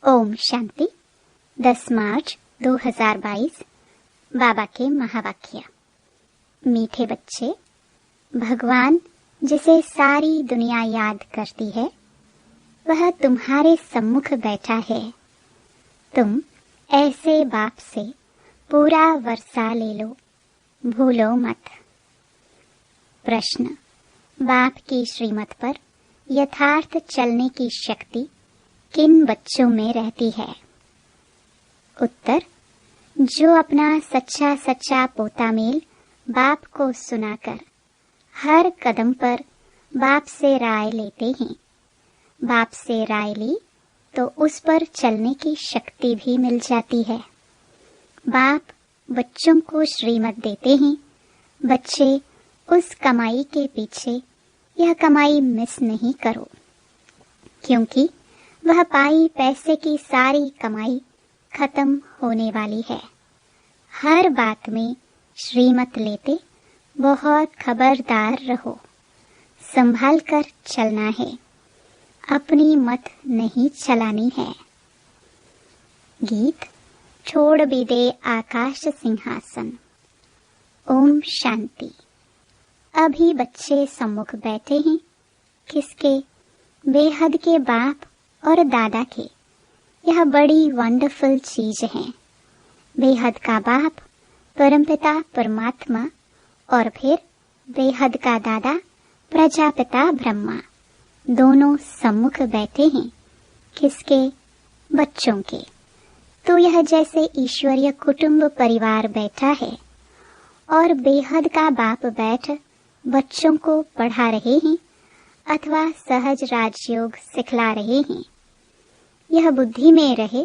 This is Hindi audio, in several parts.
ओम शांति। 10 मार्च 2022। बाबा के महावाक्य। मीठे बच्चे, भगवान जिसे सारी दुनिया याद करती है वह तुम्हारे सम्मुख बैठा है। तुम ऐसे बाप से पूरा वर्षा ले लो, भूलो मत। प्रश्न: बाप की श्रीमत पर यथार्थ चलने की शक्ति किन बच्चों में रहती है? उत्तर: जो अपना सच्चा सच्चा पोता मेल बाप को सुनाकर हर कदम पर बाप से राय लेते हैं। बाप से राय ली तो उस पर चलने की शक्ति भी मिल जाती है। बाप बच्चों को श्रीमत देते हैं। बच्चे उस कमाई के पीछे यह कमाई मिस नहीं करो, क्योंकि वह पाई पैसे की सारी कमाई खत्म होने वाली है। हर बात में श्रीमत लेते बहुत खबरदार रहो। संभाल कर चलना है, अपनी मत नहीं चलानी है। गीत: छोड़ भी दे आकाश सिंहासन। ओम शांति। अभी बच्चे सम्मुख बैठे हैं। किसके? बेहद के बाप और दादा के। यह बड़ी वंडरफुल चीज है। बेहद का बाप परमपिता परमात्मा और फिर बेहद का दादा प्रजापिता ब्रह्मा, दोनों सम्मुख बैठे हैं। किसके? बच्चों के। तो यह जैसे ईश्वरीय कुटुंब परिवार बैठा है और बेहद का बाप बैठ बच्चों को पढ़ा रहे हैं अथवा सहज राजयोग सिखला रहे हैं। यह बुद्धि में रहे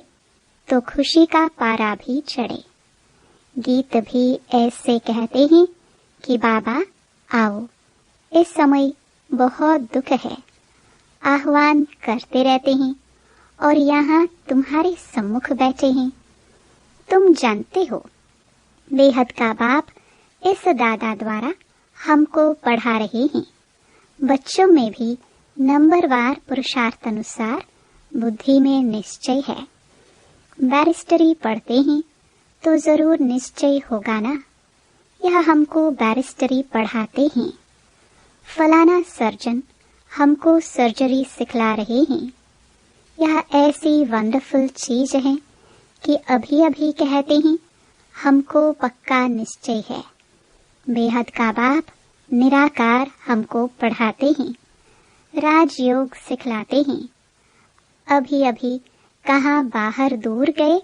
तो खुशी का पारा भी चढ़े। गीत भी ऐसे कहते हैं कि बाबा आओ, इस समय बहुत दुख है। आह्वान करते रहते हैं और यहाँ तुम्हारे सम्मुख बैठे हैं। तुम जानते हो बेहद का बाप इस दादा द्वारा हमको पढ़ा रहे हैं। बच्चों में भी नंबरवार पुरुषार्थ अनुसार बुद्धि में निश्चय है। बैरिस्टरी पढ़ते हैं तो जरूर निश्चय होगा ना। यह हमको बैरिस्टरी पढ़ाते हैं। फलाना सर्जन हमको सर्जरी सिखला रहे हैं। यह ऐसी वंडरफुल चीज है कि अभी अभी कहते हैं हमको पक्का निश्चय है। बेहद का बाप निराकार हमको पढ़ाते हैं, राजयोग सिखलाते हैं। अभी अभी कहाँ बाहर दूर गए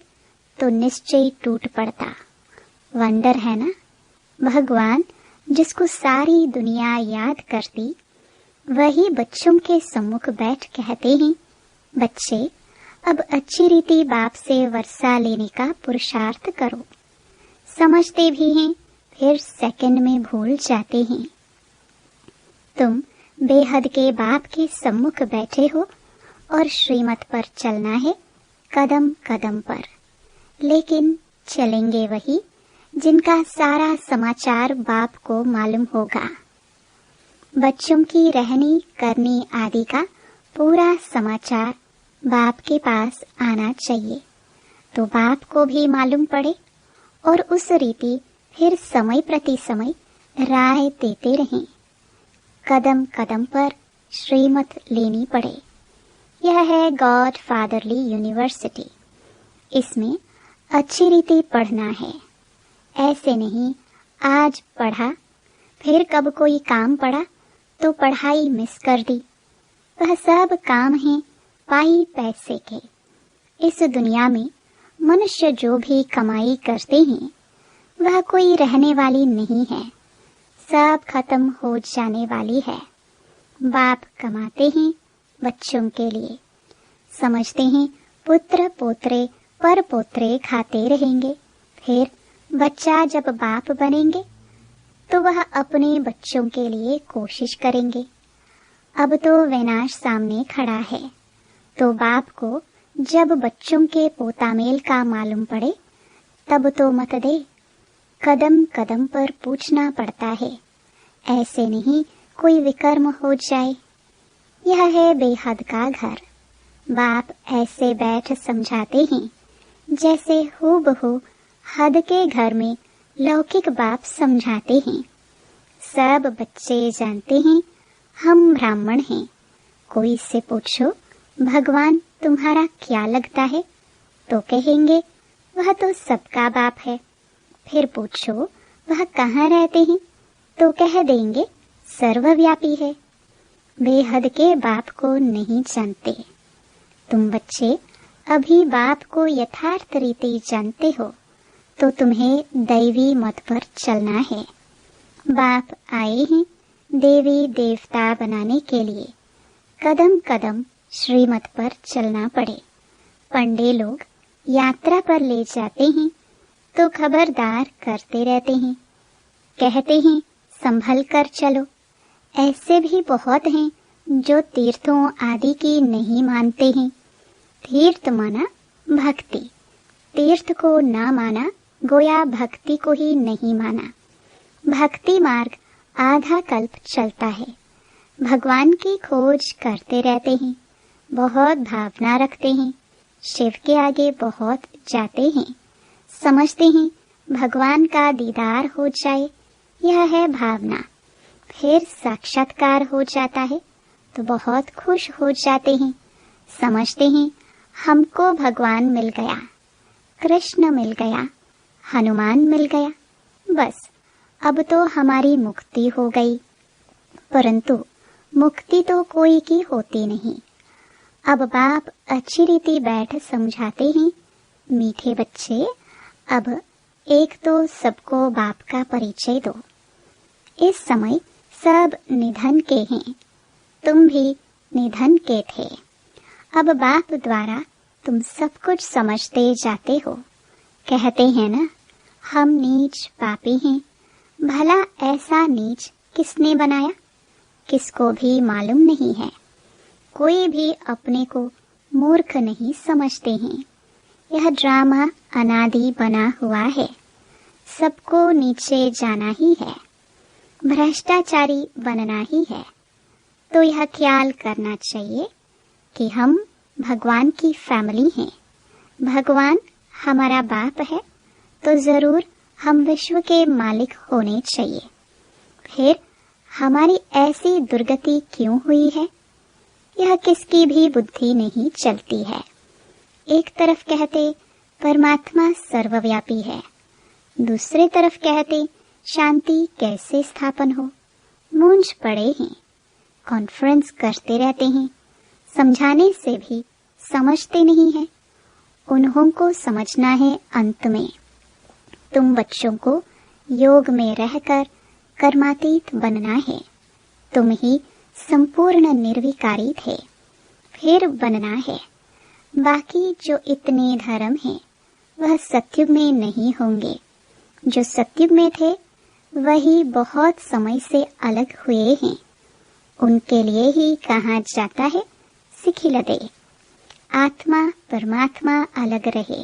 तो निश्चय टूट पड़ता। वंडर है ना। भगवान जिसको सारी दुनिया याद करती वही बच्चों के सम्मुख बैठ कहते हैं, बच्चे अब अच्छी रीति बाप से वर्षा लेने का पुरुषार्थ करो। समझते भी हैं फिर सेकंड में भूल जाते हैं। तुम बेहद के बाप के सम्मुख बैठे हो और श्रीमत पर चलना है कदम कदम पर। लेकिन चलेंगे वही जिनका सारा समाचार बाप को मालूम होगा। बच्चों की रहनी करनी आदि का पूरा समाचार बाप के पास आना चाहिए तो बाप को भी मालूम पड़े और उस रीति फिर समय प्रति समय राय देते रहें। कदम कदम पर श्रीमत लेनी पड़े। यह है गॉड फादरली यूनिवर्सिटी। इसमें अच्छी रीति पढ़ना है। ऐसे नहीं आज पढ़ा फिर कब कोई काम पड़ा तो पढ़ाई मिस कर दी। वह सब काम है पाई पैसे के। इस दुनिया में मनुष्य जो भी कमाई करते हैं वह कोई रहने वाली नहीं है, सब खत्म हो जाने वाली है। बाप कमाते हैं बच्चों के लिए। समझते हैं पुत्र पोत्रे पर पोत्रे खाते रहेंगे। फिर बच्चा जब बाप बनेंगे तो वह अपने बच्चों के लिए कोशिश करेंगे। अब तो विनाश सामने खड़ा है तो बाप को जब बच्चों के पोतामेल का मालूम पड़े तब तो मत दे। कदम कदम पर पूछना पड़ता है। ऐसे नहीं कोई विकर्म हो जाए। यह है बेहद का घर। बाप ऐसे बैठ समझाते हैं जैसे हूबहू हद के घर में लौकिक बाप समझाते हैं। सब बच्चे जानते हैं हम ब्राह्मण हैं। कोई से पूछो भगवान तुम्हारा क्या लगता है तो कहेंगे वह तो सबका बाप है। फिर पूछो वह कहाँ रहते हैं तो कह देंगे सर्वव्यापी है। बेहद के बाप को नहीं जानते। तुम बच्चे अभी बाप को यथार्थ रीति जानते हो तो तुम्हें दैवी मत पर चलना है। बाप आए हैं देवी देवता बनाने के लिए। कदम कदम श्रीमत पर चलना पड़े। पंडे लोग यात्रा पर ले जाते हैं तो खबरदार करते रहते हैं, कहते हैं संभल कर चलो। ऐसे भी बहुत हैं जो तीर्थों आदि की नहीं मानते हैं। तीर्थ माना भक्ति, तीर्थ को ना माना गोया भक्ति को ही नहीं माना। भक्ति मार्ग आधा कल्प चलता है। भगवान की खोज करते रहते हैं, बहुत भावना रखते हैं, शिव के आगे बहुत जाते हैं, समझते हैं भगवान का दीदार हो जाए, यह है भावना। फिर साक्षात्कार हो जाता है तो बहुत खुश हो जाते हैं, समझते हैं हमको भगवान मिल गया, कृष्ण मिल गया, हनुमान मिल गया, बस अब तो हमारी मुक्ति हो गई। परंतु मुक्ति तो कोई की होती नहीं। अब बाप अच्छी रीति बैठ समझाते हैं, मीठे बच्चे अब एक तो सबको बाप का परिचय दो। इस समय सब निधन के हैं, तुम भी निधन के थे। अब बाप द्वारा तुम सब कुछ समझते जाते हो। कहते हैं ना हम नीच पापी हैं। भला ऐसा नीच किसने बनाया, किसको भी मालूम नहीं है। कोई भी अपने को मूर्ख नहीं समझते हैं। यह ड्रामा अनादि बना हुआ है, सबको नीचे जाना ही है, भ्रष्टाचारी बनना ही है। तो यह ख्याल करना चाहिए कि हम भगवान की फैमिली हैं। भगवान हमारा बाप है तो जरूर हम विश्व के मालिक होने चाहिए। फिर हमारी ऐसी दुर्गति क्यों हुई है, यह किसकी भी बुद्धि नहीं चलती है। एक तरफ कहते परमात्मा सर्वव्यापी है, दूसरे तरफ कहते शांति कैसे स्थापन हो। मूंझ पड़े हैं, कॉन्फ्रेंस करते रहते हैं, समझाने से भी समझते नहीं है। उन्हों को समझना है अंत में। तुम बच्चों को योग में रहकर कर्मातीत बनना है। तुम ही संपूर्ण निर्विकारी थे, फिर बनना है। बाकी जो इतने धर्म हैं वह सतयुग में नहीं होंगे। जो सतयुग में थे वही बहुत समय से अलग हुए हैं। उनके लिए ही कहा जाता है सिखिलदे, आत्मा परमात्मा अलग रहे।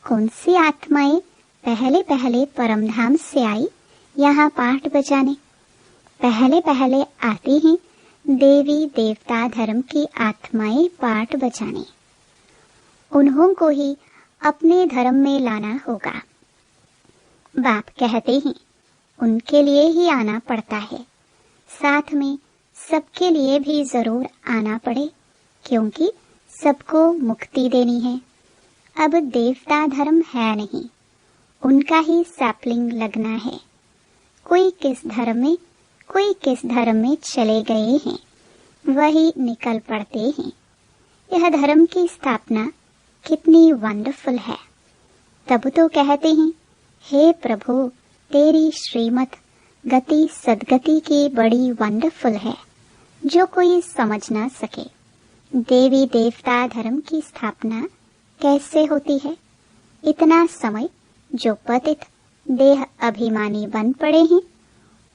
कौन सी आत्माएं पहले पहले परमधाम से आई यहाँ पाठ बजाने। पहले पहले आती हैं देवी देवता धर्म की आत्माएं पाठ बजाने। उन्हों को ही अपने धर्म में लाना होगा। बाप कहते हैं उनके लिए ही आना पड़ता है, साथ में सबके लिए भी जरूर आना पड़े, क्योंकि सबको मुक्ति देनी है। अब देवता धर्म है नहीं, उनका ही सैपलिंग लगना है। कोई किस धर्म में कोई किस धर्म में चले गए हैं, वही निकल पड़ते हैं। यह धर्म की स्थापना कितनी वंडरफुल है। तब तो कहते हैं हे प्रभु तेरी श्रीमत गति सदगति की बड़ी वंडरफुल है, जो कोई समझ ना सके। देवी देवता धर्म की स्थापना कैसे होती है। इतना समय जो पतित देह अभिमानी बन पड़े हैं,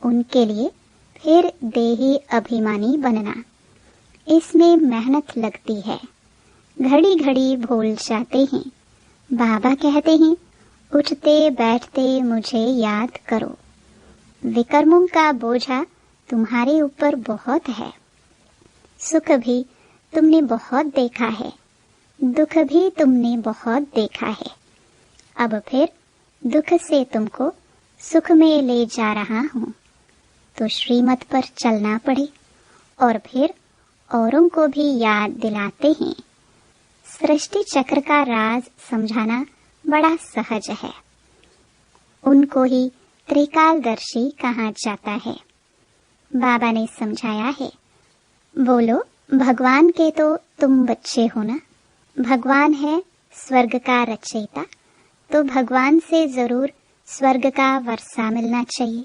उनके लिए फिर देही अभिमानी बनना, इसमें मेहनत लगती है। घड़ी घड़ी भूल जाते हैं। बाबा कहते हैं उठते बैठते मुझे याद करो। विकर्मों का बोझा तुम्हारे ऊपर बहुत है, सुख भी तुमने बहुत देखा है, दुख भी तुमने बहुत देखा है। अब फिर दुख से तुमको सुख में ले जा रहा हूँ, तो श्रीमत पर चलना पड़े और फिर औरों को भी याद दिलाते हैं। सृष्टि चक्र का राज समझाना बड़ा सहज है। उनको ही त्रिकालदर्शी कहा जाता है। बाबा ने समझाया है, बोलो भगवान के तो तुम बच्चे हो ना। भगवान है स्वर्ग का रचयिता, तो भगवान से जरूर स्वर्ग का वर्षा मिलना चाहिए।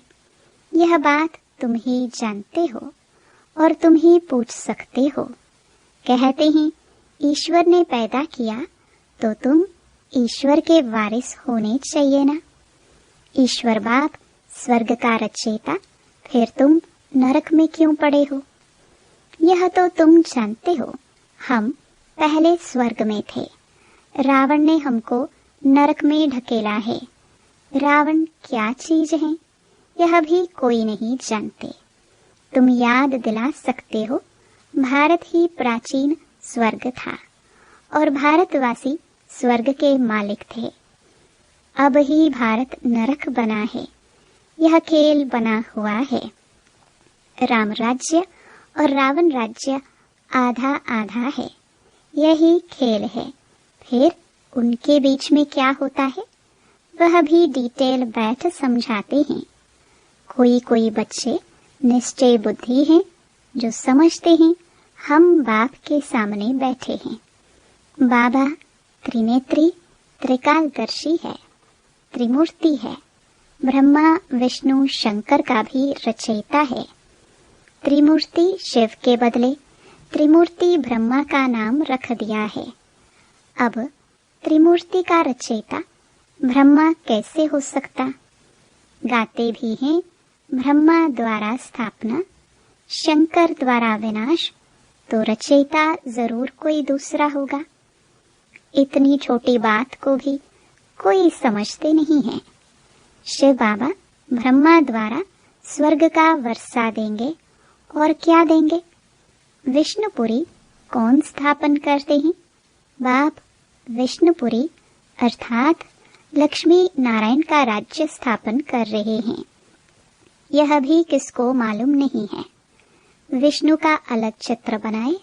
यह बात तुम ही जानते हो और तुम ही पूछ सकते हो। कहते हैं ईश्वर ने पैदा किया तो तुम ईश्वर के वारिस होने चाहिए ना। ईश्वर बाप स्वर्ग का रचयिता, फिर तुम नरक में क्यों पड़े हो? यह तो तुम जानते हो, हम पहले स्वर्ग में थे। रावण ने हमको नरक में ढकेला है। रावण क्या चीज है यह भी कोई नहीं जानते। तुम याद दिला सकते हो, भारत ही प्राचीन स्वर्ग था और भारतवासी स्वर्ग के मालिक थे। अब ही भारत नरक बना है। यह खेल बना हुआ है। राम राज्य और रावण राज्य आधा आधा है। यही खेल है। फिर उनके बीच में क्या होता है वह भी डिटेल बैठ समझाते हैं। कोई कोई बच्चे निश्चय बुद्धि हैं जो समझते हैं हम बाप के सामने बैठे हैं। बाबा त्रिनेत्री त्रिकालदर्शी है, त्रिमूर्ति है। ब्रह्मा विष्णु शंकर का भी रचयिता है। त्रिमूर्ति शिव के बदले त्रिमूर्ति ब्रह्मा का नाम रख दिया है। अब त्रिमूर्ति का रचयिता ब्रह्मा कैसे हो सकता? गाते भी हैं ब्रह्मा द्वारा स्थापना, शंकर द्वारा विनाश, तो रचयिता जरूर कोई दूसरा होगा। इतनी छोटी बात को भी कोई समझते नहीं है। शिव बाबा ब्रह्मा द्वारा स्वर्ग का वर्षा देंगे और क्या देंगे? विष्णुपुरी कौन स्थापन करते हैं? बाप विष्णुपुरी अर्थात लक्ष्मी नारायण का राज्य स्थापन कर रहे हैं। यह भी किसको मालूम नहीं है। विष्णु का अलग चित्र बनाए,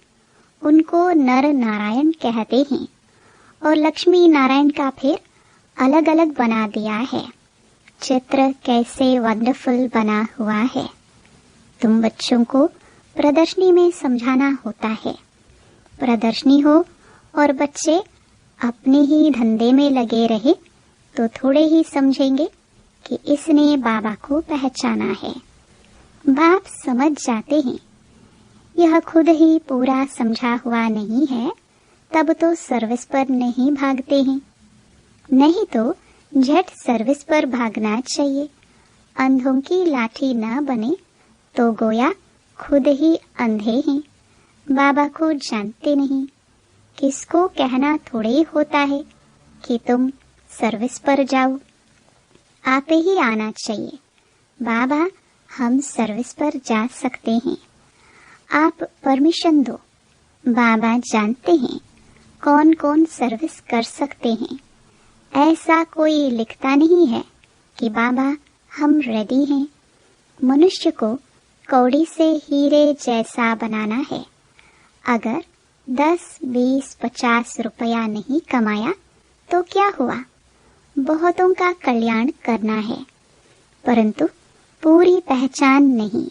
उनको नर नारायण कहते हैं, और लक्ष्मी नारायण का फिर अलग अलग बना दिया है। चित्र कैसे वंडरफुल बना हुआ है। तुम बच्चों को प्रदर्शनी में समझाना होता है। प्रदर्शनी हो और बच्चे अपने ही धंधे में लगे रहे तो थोड़े ही समझेंगे कि इसने बाबा को पहचाना है। बाप समझ जाते हैं। यह खुद ही पूरा समझा हुआ नहीं है, तब तो सर्विस पर नहीं भागते हैं। नहीं तो झट सर्विस पर भागना चाहिए। अंधों की लाठी न बने तो गोया खुद ही अंधे हैं। बाबा को जानते नहीं। किसको कहना थोड़े होता है कि तुम सर्विस पर जाओ। आप ही आना चाहिए। बाबा हम सर्विस पर जा सकते हैं, आप परमिशन दो। बाबा जानते हैं कौन कौन सर्विस कर सकते हैं। ऐसा कोई लिखता नहीं है कि बाबा हम रेडी हैं। मनुष्य को कौड़ी से हीरे जैसा बनाना है। अगर 10, 20, 50 रुपया नहीं कमाया तो क्या हुआ? बहुतों का कल्याण करना है, परंतु पूरी पहचान नहीं।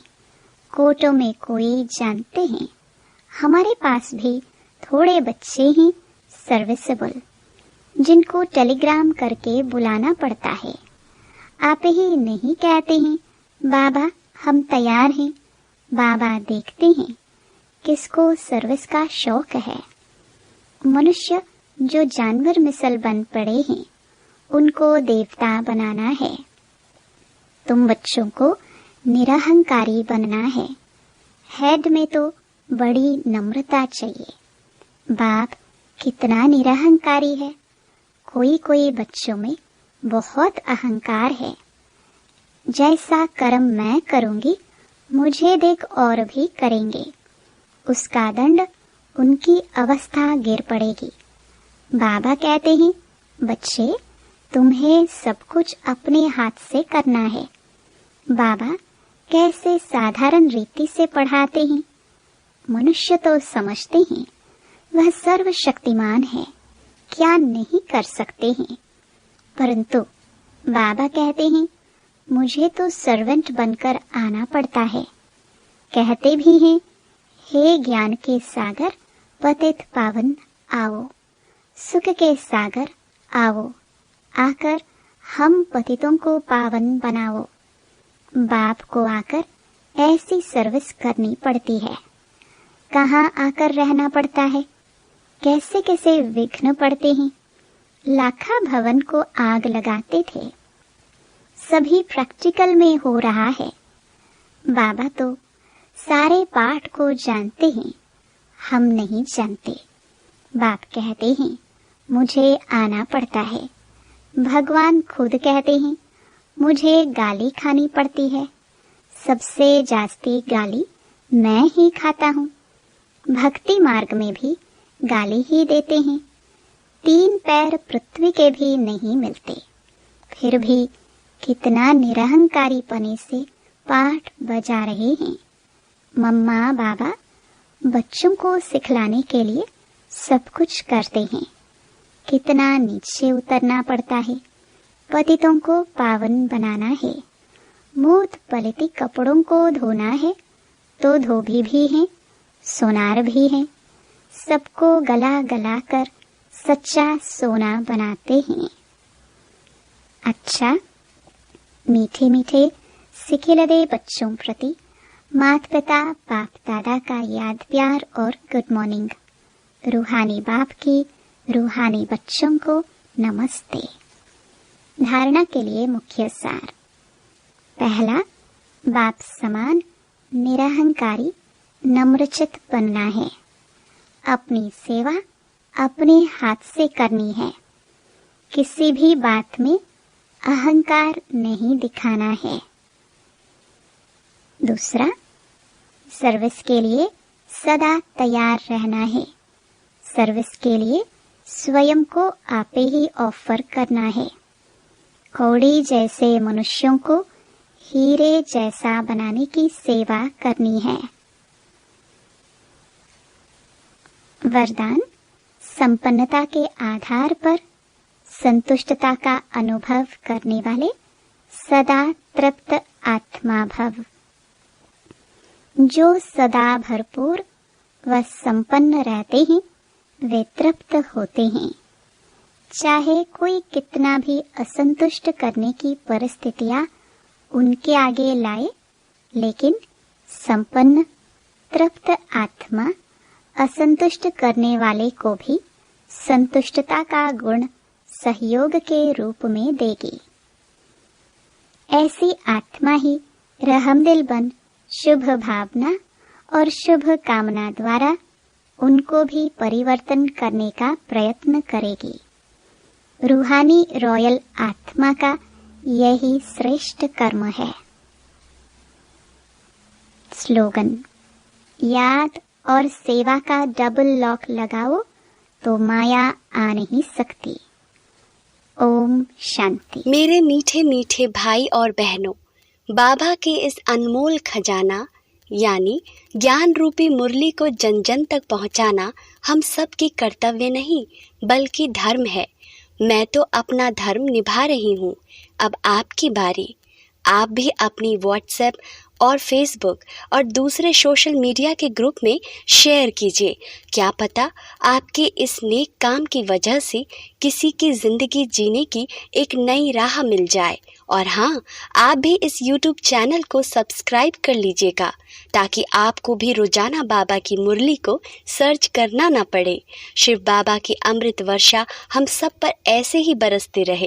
कोटों में कोई जानते हैं। हमारे पास भी थोड़े बच्चे हैं सर्विसेबल, जिनको टेलीग्राम करके बुलाना पड़ता है। आप ही नहीं कहते हैं बाबा हम तैयार हैं। बाबा देखते हैं किसको सर्विस का शौक है। मनुष्य जो जानवर मिसल बन पड़े हैं उनको देवता बनाना है। तुम बच्चों को निरहंकारी बनना है। हेड में तो बड़ी नम्रता चाहिए। बाप कितना निरहंकारी है। कोई कोई बच्चों में बहुत अहंकार है। जैसा कर्म मैं करूंगी मुझे देख और भी करेंगे। उसका दंड उनकी अवस्था गिर पड़ेगी। बाबा कहते हैं, बच्चे, तुम्हें सब कुछ अपने हाथ से करना है। बाबा कैसे साधारण रीति से पढ़ाते हैं। मनुष्य तो समझते हैं वह सर्वशक्तिमान है, क्या नहीं कर सकते हैं, परंतु बाबा कहते हैं, मुझे तो सर्वेंट बनकर आना पड़ता है। कहते भी हैं, हे ज्ञान के सागर पतित पावन आओ, सुख के सागर आओ, आकर हम पतितों को पावन बनाओ। बाप को आकर ऐसी सर्विस करनी पड़ती है। कहाँ आकर रहना पड़ता है, कैसे कैसे विघ्न पड़ते हैं। लाखा भवन को आग लगाते थे, सभी प्रैक्टिकल में हो रहा है। बाबा तो सारे पाठ को जानते हैं, हम नहीं जानते। बाप कहते हैं, मुझे आना पड़ता है। भगवान खुद कहते हैं, मुझे गाली खानी पड़ती है, सबसे जास्ती गाली मैं ही खाता हूँ। भक्ति मार्ग में भी गाली ही देते हैं। 3 पैर पृथ्वी के भी नहीं मिलते, फिर भी कितना निरहंकारी पने से पाठ बजा रहे हैं। मम्मा बाबा बच्चों को सिखलाने के लिए सब कुछ करते हैं। कितना नीचे उतरना पड़ता है, पतितों को पावन बनाना है। मूत पलिती कपड़ों को धोना है तो धोबी भी हैं, सोनार भी हैं। सबको गला गला कर सच्चा सोना बनाते हैं। अच्छा, मीठे मीठे सिखिलदे बच्चों प्रति माता पिता बाप दादा का याद प्यार और गुड मॉर्निंग। रूहानी बाप की रूहानी बच्चों को नमस्ते। धारणा के लिए मुख्य सार। पहला, बाप समान निरहंकारी नम्रचित बनना है। अपनी सेवा अपने हाथ से करनी है। किसी भी बात में अहंकार नहीं दिखाना है। दूसरा, सर्विस के लिए सदा तैयार रहना है। सर्विस के लिए स्वयं को आपे ही ऑफर करना है। कौड़ी जैसे मनुष्यों को हीरे जैसा बनाने की सेवा करनी है। वरदान, संपन्नता के आधार पर संतुष्टता का अनुभव करने वाले सदा तृप्त आत्मा भव। जो सदा भरपूर व संपन्न रहते हैं वे तृप्त होते हैं। चाहे कोई कितना भी असंतुष्ट करने की परिस्थितियां उनके आगे लाए, लेकिन संपन्न तृप्त आत्मा असंतुष्ट करने वाले को भी संतुष्टता का गुण सहयोग के रूप में देगी। ऐसी आत्मा ही रहमदिल बन शुभ भावना और शुभ कामना द्वारा उनको भी परिवर्तन करने का प्रयत्न करेगी। रूहानी रॉयल आत्मा का यही श्रेष्ठ कर्म है। स्लोगन, याद और सेवा का डबल लॉक लगाओ तो माया आ नहीं सकती। ओम शांति। मेरे मीठे मीठे भाई और बहनों, बाबा के इस अनमोल खजाना यानी ज्ञान रूपी मुरली को जन जन तक पहुंचाना हम सब की कर्तव्य नहीं बल्कि धर्म है। मैं तो अपना धर्म निभा रही हूँ, अब आपकी बारी। आप भी अपनी व्हाट्सएप और फेसबुक और दूसरे सोशल मीडिया के ग्रुप में शेयर कीजिए। क्या पता आपके इस नेक काम की वजह से किसी की ज़िंदगी जीने की एक नई राह मिल जाए। और हाँ, आप भी इस YouTube चैनल को सब्सक्राइब कर लीजिएगा ताकि आपको भी रोजाना बाबा की मुरली को सर्च करना ना पड़े। शिव बाबा की अमृत वर्षा हम सब पर ऐसे ही बरसते रहे।